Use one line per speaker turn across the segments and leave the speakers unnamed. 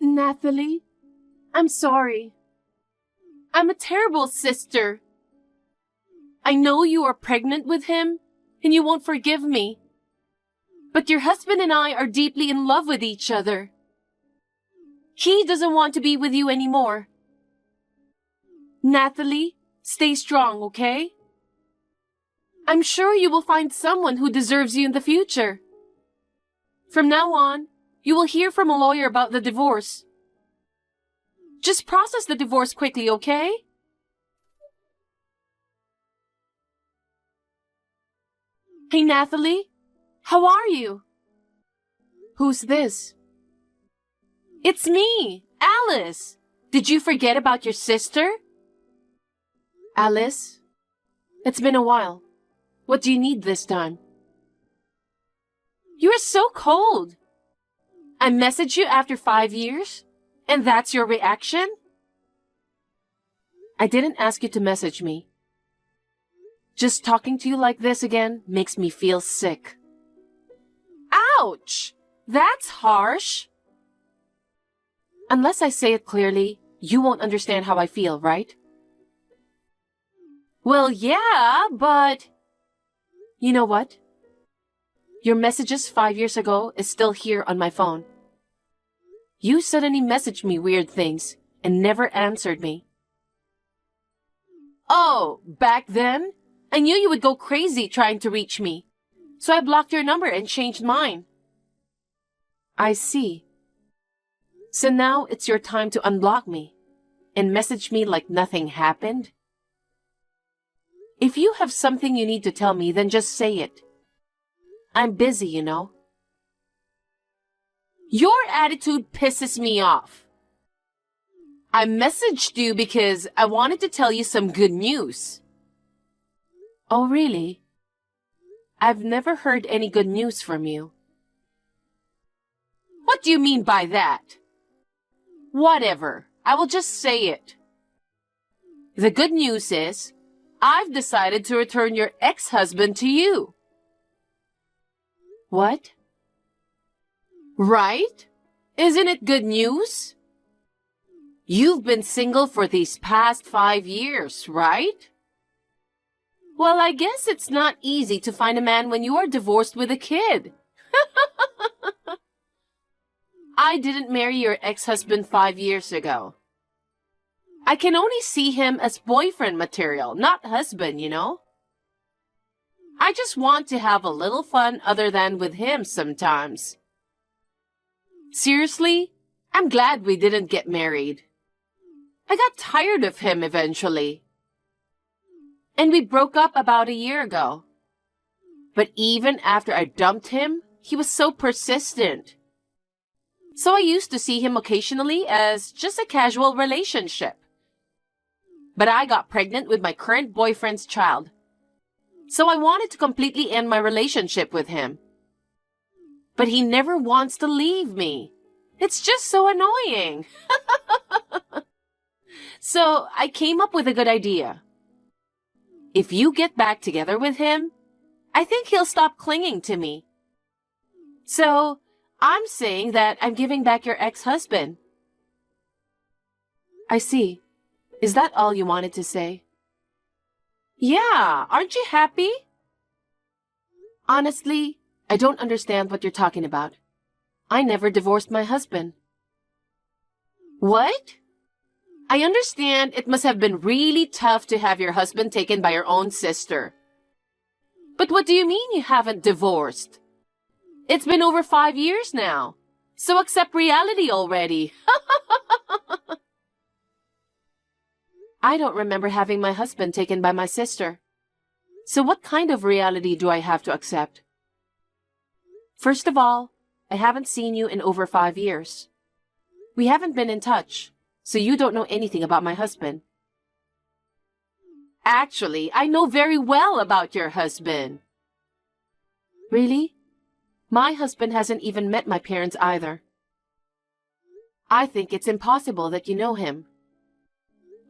Nathalie, I'm sorry. I'm a terrible sister. I know you are pregnant with him, and you won't forgive me. But your husband and I are deeply in love with each other. He doesn't want to be with you anymore. Nathalie, stay strong, okay? I'm sure you will find someone who deserves you in the future. From now on, you will hear from a lawyer about the divorce. Just process the divorce quickly, okay? Hey, Nathalie, how are you? Who's this? It's me, Alice. Did you forget about your sister? Alice, it's been a while. What do you need this time? You're so cold. I messaged you after 5 years, and that's your reaction? I didn't ask you to message me. Just talking to you like this again makes me feel sick. Ouch! That's harsh. Unless I say it clearly, you won't understand how I feel, right? Well, yeah, but... You know what? Your messages 5 years ago is still here on my phone. You suddenly messaged me weird things and never answered me. Oh, back then? I knew you would go crazy trying to reach me, so I blocked your number and changed mine. I see. So now it's your time to unblock me and message me like nothing happened? If you have something you need to tell me, then just say it. I'm busy, you know. Your attitude pisses me off. I messaged you because I wanted to tell you some good news. Oh, really? I've never heard any good news from you. What do you mean by that? Whatever. I will just say it. The good news is, I've decided to return your ex-husband to you. What? Right? Isn't it good news? You've been single for these past 5 years, right? Well, I guess it's not easy to find a man when you are divorced with a kid. I didn't marry your ex-husband 5 years ago. I can only see him as boyfriend material, not husband, you know? I just want to have a little fun other than with him sometimes. Seriously, I'm glad we didn't get married. I got tired of him eventually. And we broke up about a year ago. But even after I dumped him, he was so persistent. So I used to see him occasionally as just a casual relationship. But I got pregnant with my current boyfriend's child. So I wanted to completely end my relationship with him. But he never wants to leave me. It's just so annoying. So I came up with a good idea. If you get back together with him, I think he'll stop clinging to me. So I'm saying that I'm giving back your ex-husband. I see. Is that all you wanted to say? Yeah, aren't you happy? Honestly, I don't understand what you're talking about. I never divorced my husband. What? I understand it must have been really tough to have your husband taken by your own sister. But what do you mean you haven't divorced? It's been over 5 years now, so accept reality already. I don't remember having my husband taken by my sister. So what kind of reality do I have to accept? First of all, I haven't seen you in over 5 years. We haven't been in touch, so you don't know anything about my husband. Actually, I know very well about your husband. Really? My husband hasn't even met my parents either. I think it's impossible that you know him.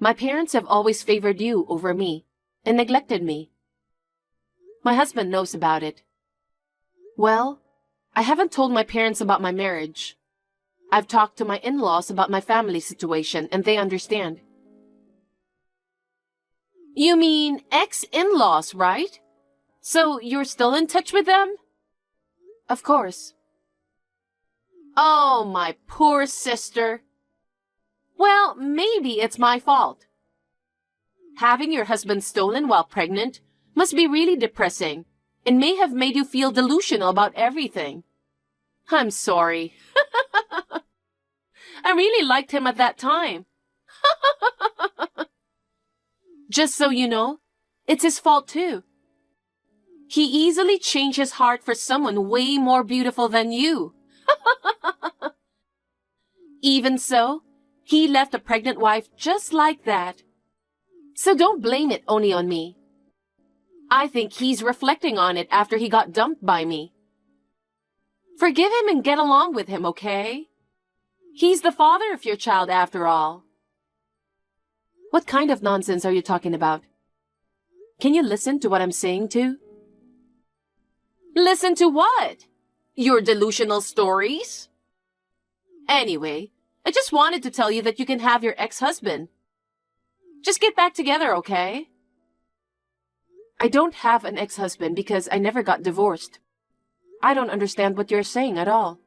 My parents have always favored you over me and neglected me. My husband knows about it. Well, I haven't told my parents about my marriage. I've talked to my in-laws about my family situation and they understand. You mean ex-in-laws, right? So you're still in touch with them? Of course. Oh, my poor sister. Well, maybe it's my fault. Having your husband stolen while pregnant must be really depressing and may have made you feel delusional about everything. I'm sorry. I really liked him at that time. Just so you know, it's his fault too. He easily changed his heart for someone way more beautiful than you. Even so, he left a pregnant wife just like that. So don't blame it only on me. I think he's reflecting on it after he got dumped by me. Forgive him and get along with him, okay? He's the father of your child after all. What kind of nonsense are you talking about? Can you listen to what I'm saying too? Listen to what? Your delusional stories? Anyway, I just wanted to tell you that you can have your ex-husband. Just get back together, okay? I don't have an ex-husband because I never got divorced. I don't understand what you're saying at all.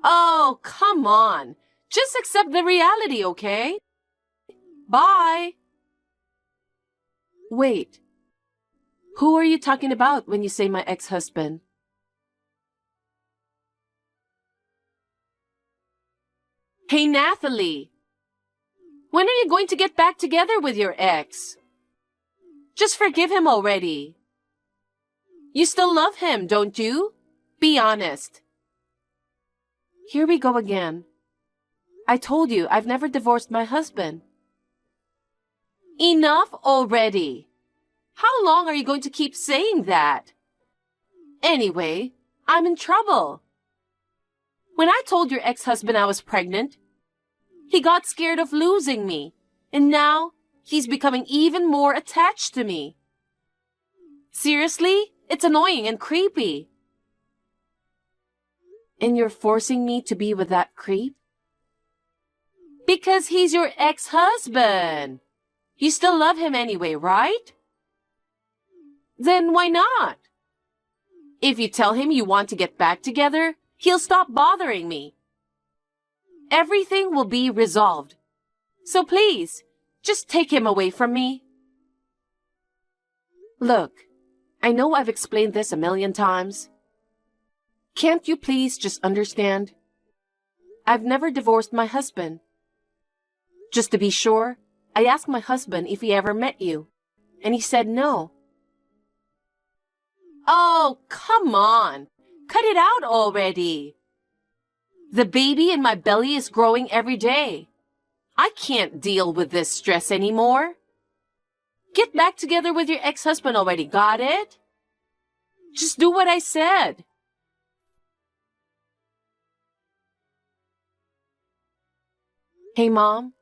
Oh, come on. Just accept the reality, okay? Bye. Wait. Who are you talking about when you say my ex-husband? Hey, Nathalie. When are you going to get back together with your ex? Just forgive him already. You still love him, don't you? Be honest. Here we go again. I told you I've never divorced my husband. Enough already. How long are you going to keep saying that? Anyway, I'm in trouble. When I told your ex-husband I was pregnant, he got scared of losing me, and now he's becoming even more attached to me. Seriously, it's annoying and creepy. And you're forcing me to be with that creep? Because he's your ex-husband. You still love him anyway, right? Then why not? If you tell him you want to get back together, he'll stop bothering me. Everything will be resolved. So please, just take him away from me. Look, I know I've explained this a million times. Can't you please just understand? I've never divorced my husband. Just to be sure, I asked my husband if he ever met you, and he said no. Oh, come on. Cut it out already. The baby in my belly is growing every day. I can't deal with this stress anymore. Get back together with your ex-husband already, got it? Just do what I said. Hey, Mom.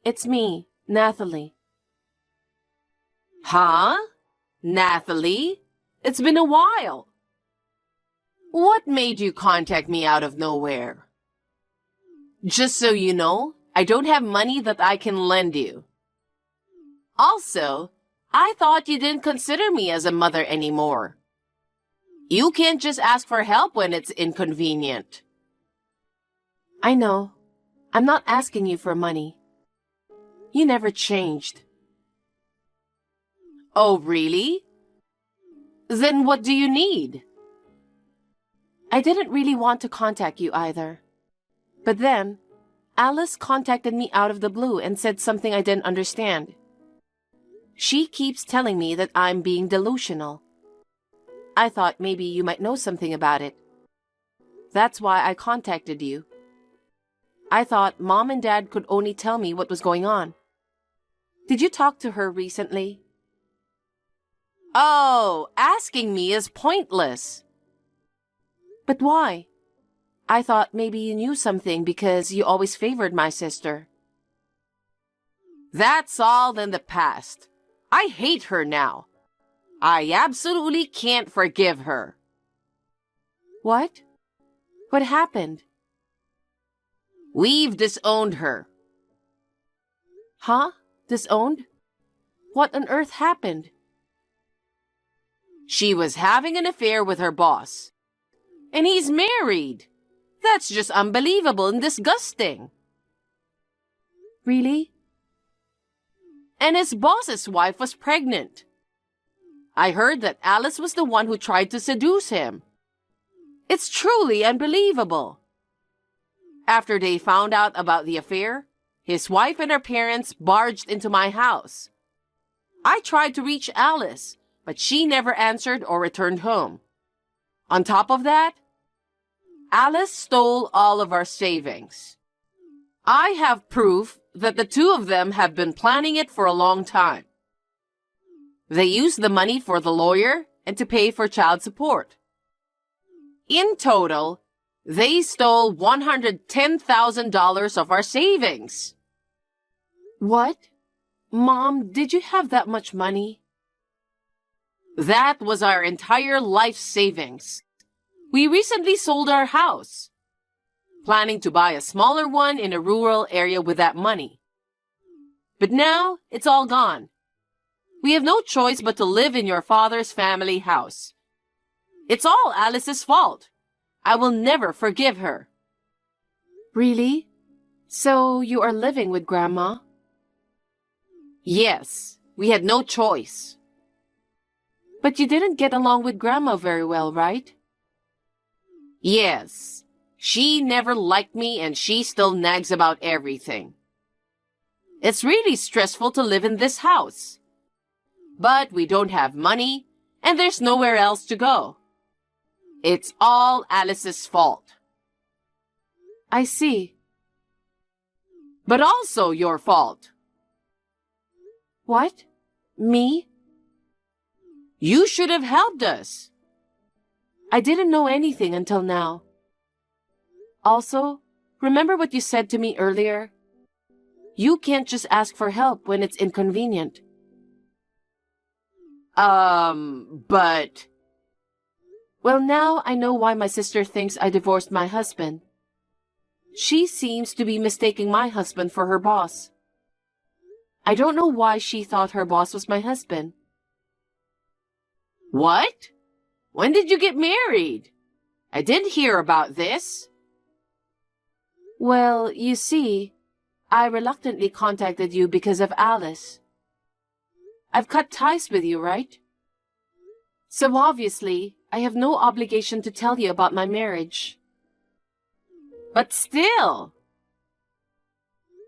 It's me, Nathalie. Huh? Nathalie? It's been a while. What made you contact me out of nowhere? Just so you know, I don't have money that I can lend you. Also, I thought you didn't consider me as a mother anymore. You can't just ask for help when it's inconvenient. I know. I'm not asking you for money. You never changed. Oh, really? Then what do you need? I didn't really want to contact you either. But then, Alice contacted me out of the blue and said something I didn't understand. She keeps telling me that I'm being delusional. I thought maybe you might know something about it. That's why I contacted you. I thought Mom and Dad could only tell me what was going on. Did you talk to her recently? Oh, asking me is pointless. But why? I thought maybe you knew something because you always favored my sister. That's all in the past. I hate her now. I absolutely can't forgive her. What? What happened? We've disowned her. Huh? Disowned? What on earth happened? She was having an affair with her boss. And he's married. That's just unbelievable and disgusting. Really? And his boss's wife was pregnant. I heard that Alice was the one who tried to seduce him. It's truly unbelievable. After they found out about the affair, his wife and her parents barged into my house. I tried to reach Alice, but she never answered or returned home. On top of that, Alice stole all of our savings. I have proof that the two of them have been planning it for a long time. They used the money for the lawyer and to pay for child support. In total, they stole $110,000 of our savings. What? Mom, did you have that much money? That was our entire life savings. We recently sold our house, planning to buy a smaller one in a rural area with that money. But now, it's all gone. We have no choice but to live in your father's family house. It's all Alice's fault. I will never forgive her. Really? So you are living with Grandma? Yes, we had no choice. But you didn't get along with Grandma very well, right? Yes. She never liked me and she still nags about everything. It's really stressful to live in this house. But we don't have money and there's nowhere else to go. It's all Alice's fault. I see. But also your fault. What? Me? You should have helped us. I didn't know anything until now. Also, remember what you said to me earlier? You can't just ask for help when it's inconvenient. But... Well, now I know why my sister thinks I divorced my husband. She seems to be mistaking my husband for her boss. I don't know why she thought her boss was my husband. What? When did you get married? I didn't hear about this. Well, you see, I reluctantly contacted you because of Alice. I've cut ties with you, right? So obviously, I have no obligation to tell you about my marriage. But still.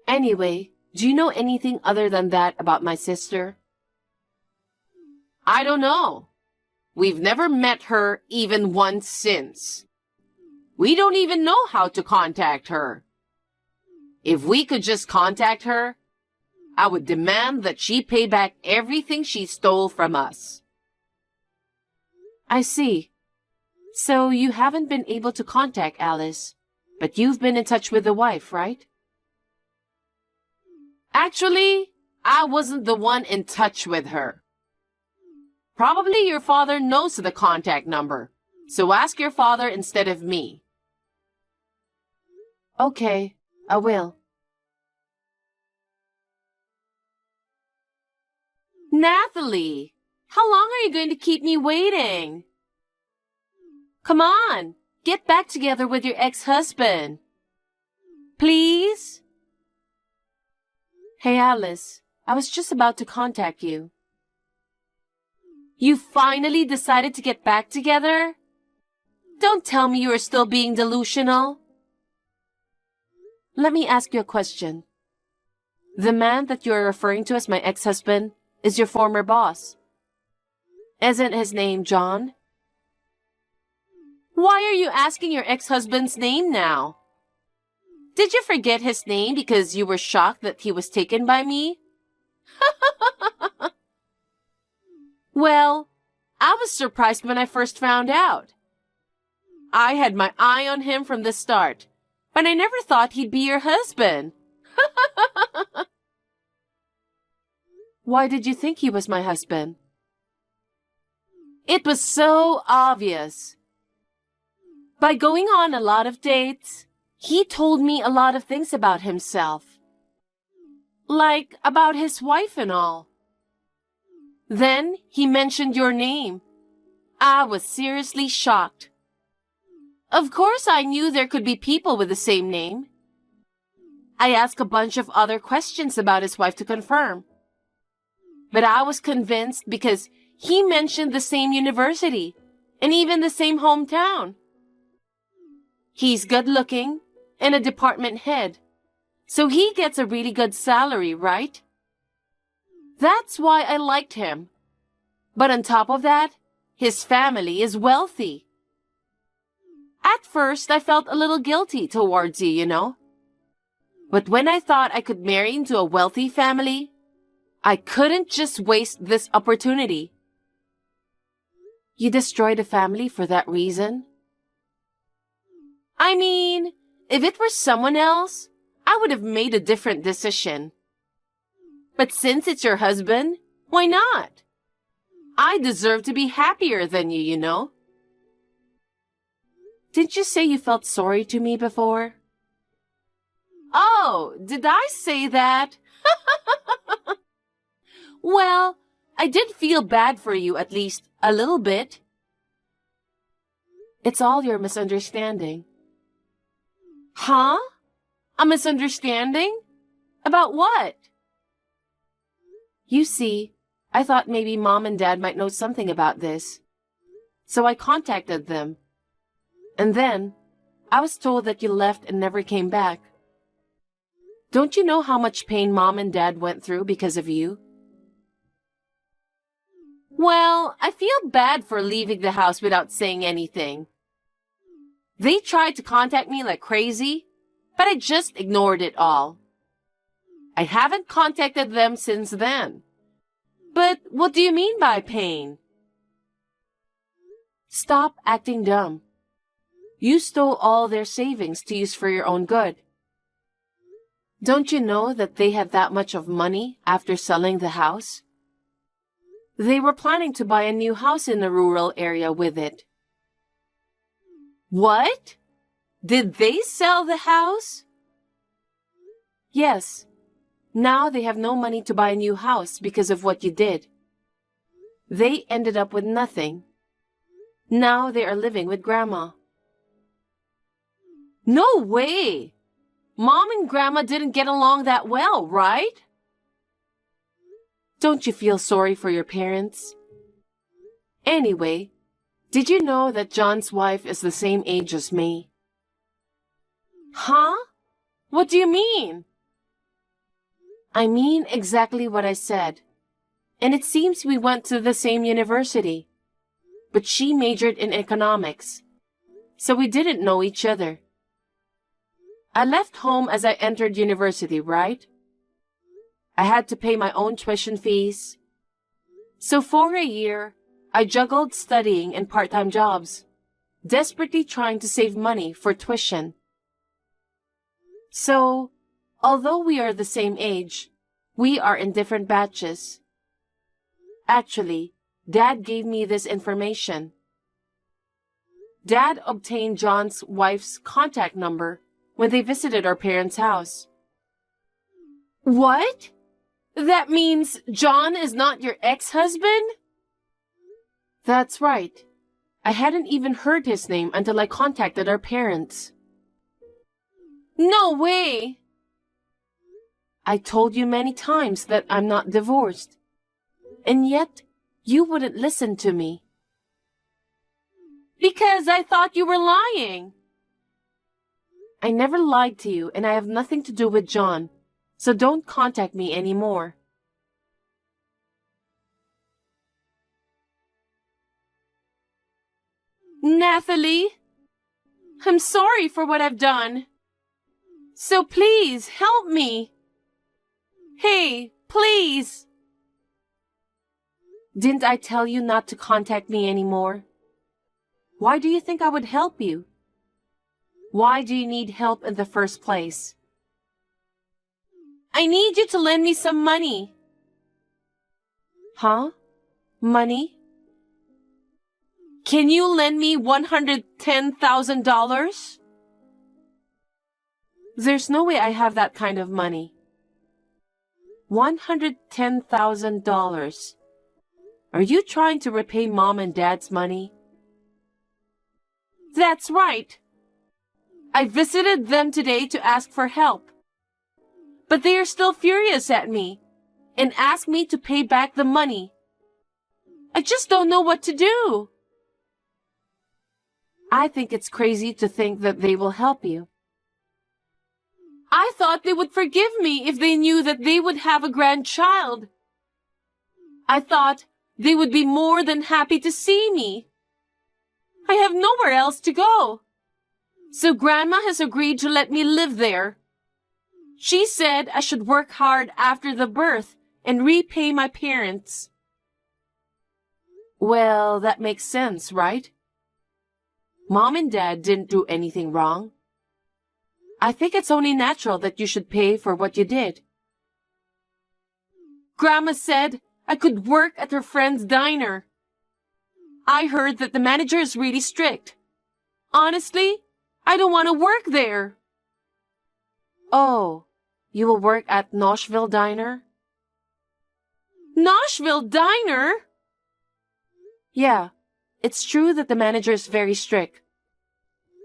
Anyway, do you know anything other than that about my sister? I don't know. We've never met her even once since. We don't even know how to contact her. If we could just contact her, I would demand that she pay back everything she stole from us. I see. So you haven't been able to contact Alice, but you've been in touch with the wife, right? Actually, I wasn't the one in touch with her. Probably your father knows the contact number, so ask your father instead of me. Okay, I will. Nathalie, how long are you going to keep me waiting? Come on, get back together with your ex-husband. Please? Hey, Alice, I was just about to contact you. You finally decided to get back together? Don't tell me you are still being delusional. Let me ask you a question. The man that you are referring to as my ex-husband is your former boss. Isn't his name John? Why are you asking your ex-husband's name now? Did you forget his name because you were shocked that he was taken by me? Well, I was surprised when I first found out. I had my eye on him from the start, but I never thought he'd be your husband. Why did you think he was my husband? It was so obvious. By going on a lot of dates, he told me a lot of things about himself. Like about his wife and all. Then he mentioned your name. I was seriously shocked. Of course, I knew there could be people with the same name. I asked a bunch of other questions about his wife to confirm. But I was convinced because he mentioned the same university and even the same hometown. He's good looking and a department head, so he gets a really good salary, right? That's why I liked him. But on top of that, his family is wealthy. At first, I felt a little guilty towards you, you know. But when I thought I could marry into a wealthy family, I couldn't just waste this opportunity. You destroyed a family for that reason? I mean, if it were someone else, I would have made a different decision. But since it's your husband, why not? I deserve to be happier than you, you know. Didn't you say you felt sorry to me before? Oh, did I say that? Well, I did feel bad for you at least a little bit. It's all your misunderstanding. Huh? A misunderstanding? About what? You see, I thought maybe Mom and Dad might know something about this. So I contacted them. And then, I was told that you left and never came back. Don't you know how much pain Mom and Dad went through because of you? Well, I feel bad for leaving the house without saying anything. They tried to contact me like crazy, but I just ignored it all. I haven't contacted them since then. But what do you mean by pain? Stop acting dumb. You stole all their savings to use for your own good. Don't you know that they had that much of money after selling the house? They were planning to buy a new house in a rural area with it. What? Did they sell the house? Yes. Now they have no money to buy a new house because of what you did. They ended up with nothing. Now they are living with Grandma. No way! Mom and Grandma didn't get along that well, right? Don't you feel sorry for your parents? Anyway, did you know that John's wife is the same age as me? Huh? What do you mean? I mean exactly what I said. And it seems we went to the same university. But she majored in economics. So we didn't know each other. I left home as I entered university, right? I had to pay my own tuition fees. So for a year, I juggled studying and part-time jobs, desperately trying to save money for tuition. So, although we are the same age, we are in different batches. Actually, Dad gave me this information. Dad obtained John's wife's contact number when they visited our parents' house. What? That means John is not your ex-husband? That's right. I hadn't even heard his name until I contacted our parents. No way! I told you many times that I'm not divorced. And yet, you wouldn't listen to me. Because I thought you were lying. I never lied to you, and I have nothing to do with John, so don't contact me anymore. Nathalie, I'm sorry for what I've done. So please help me. Hey, please. Didn't I tell you not to contact me anymore? Why do you think I would help you? Why do you need help in the first place? I need you to lend me some money. Huh? Money? Can you lend me $110,000? There's no way I have that kind of money. $110,000. Are you trying to repay Mom and Dad's money? That's right. I visited them today to ask for help. But they are still furious at me and ask me to pay back the money. I just don't know what to do. I think it's crazy to think that they will help you. I thought they would forgive me if they knew that they would have a grandchild. I thought they would be more than happy to see me. I have nowhere else to go. So Grandma has agreed to let me live there. She said I should work hard after the birth and repay my parents. Well, that makes sense, right? Mom and Dad didn't do anything wrong. I think it's only natural that you should pay for what you did. Grandma said I could work at her friend's diner. I heard that the manager is really strict. Honestly, I don't want to work there. Oh, you will work at Noshville Diner? Noshville Diner? Yeah, it's true that the manager is very strict.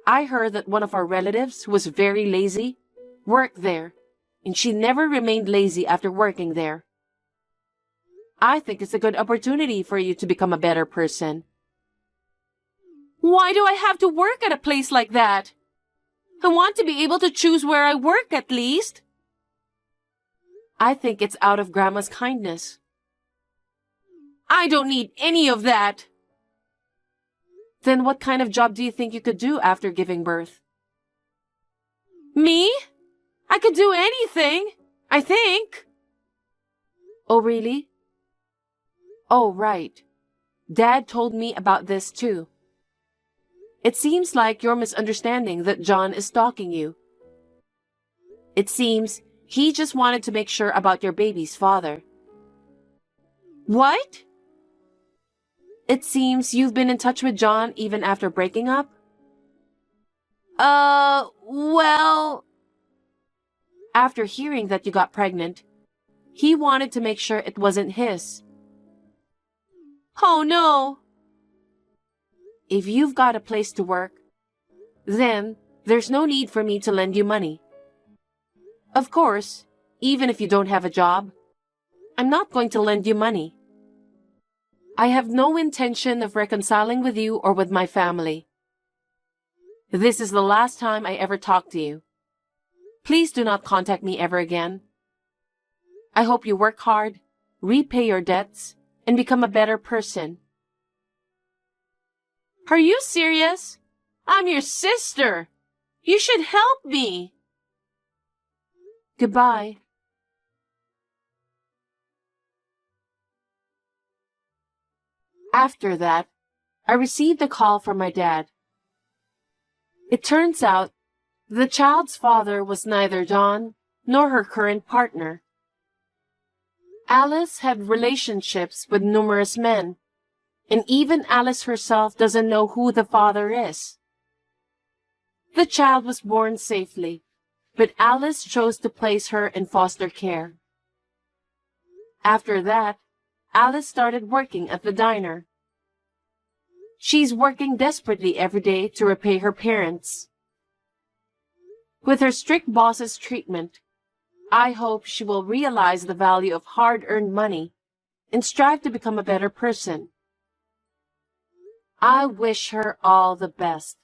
I heard that one of our relatives, who was very lazy, worked there, and she never remained lazy after working there. I think it's a good opportunity for you to become a better person. Why do I have to work at a place like that? I want to be able to choose where I work at least. I think it's out of Grandma's kindness. I don't need any of that. Then what kind of job do you think you could do after giving birth? Me? I could do anything, I think. Oh, really? Oh, right. Dad told me about this too. It seems like you're misunderstanding that John is stalking you. It seems he just wanted to make sure about your baby's father. What? It seems you've been in touch with John even after breaking up? Well... After hearing that you got pregnant, he wanted to make sure it wasn't his. Oh no! If you've got a place to work, then there's no need for me to lend you money. Of course, even if you don't have a job, I'm not going to lend you money. I have no intention of reconciling with you or with my family. This is the last time I ever talk to you. Please do not contact me ever again. I hope you work hard, repay your debts, and become a better person. Are you serious? I'm your sister. You should help me. Goodbye. After that, I received a call from my dad. It turns out the child's father was neither John nor her current partner. Alice had relationships with numerous men, and even Alice herself doesn't know who the father is. The child was born safely, but Alice chose to place her in foster care. After that, Alice started working at the diner. She's working desperately every day to repay her parents. With her strict boss's treatment, I hope she will realize the value of hard-earned money and strive to become a better person. I wish her all the best.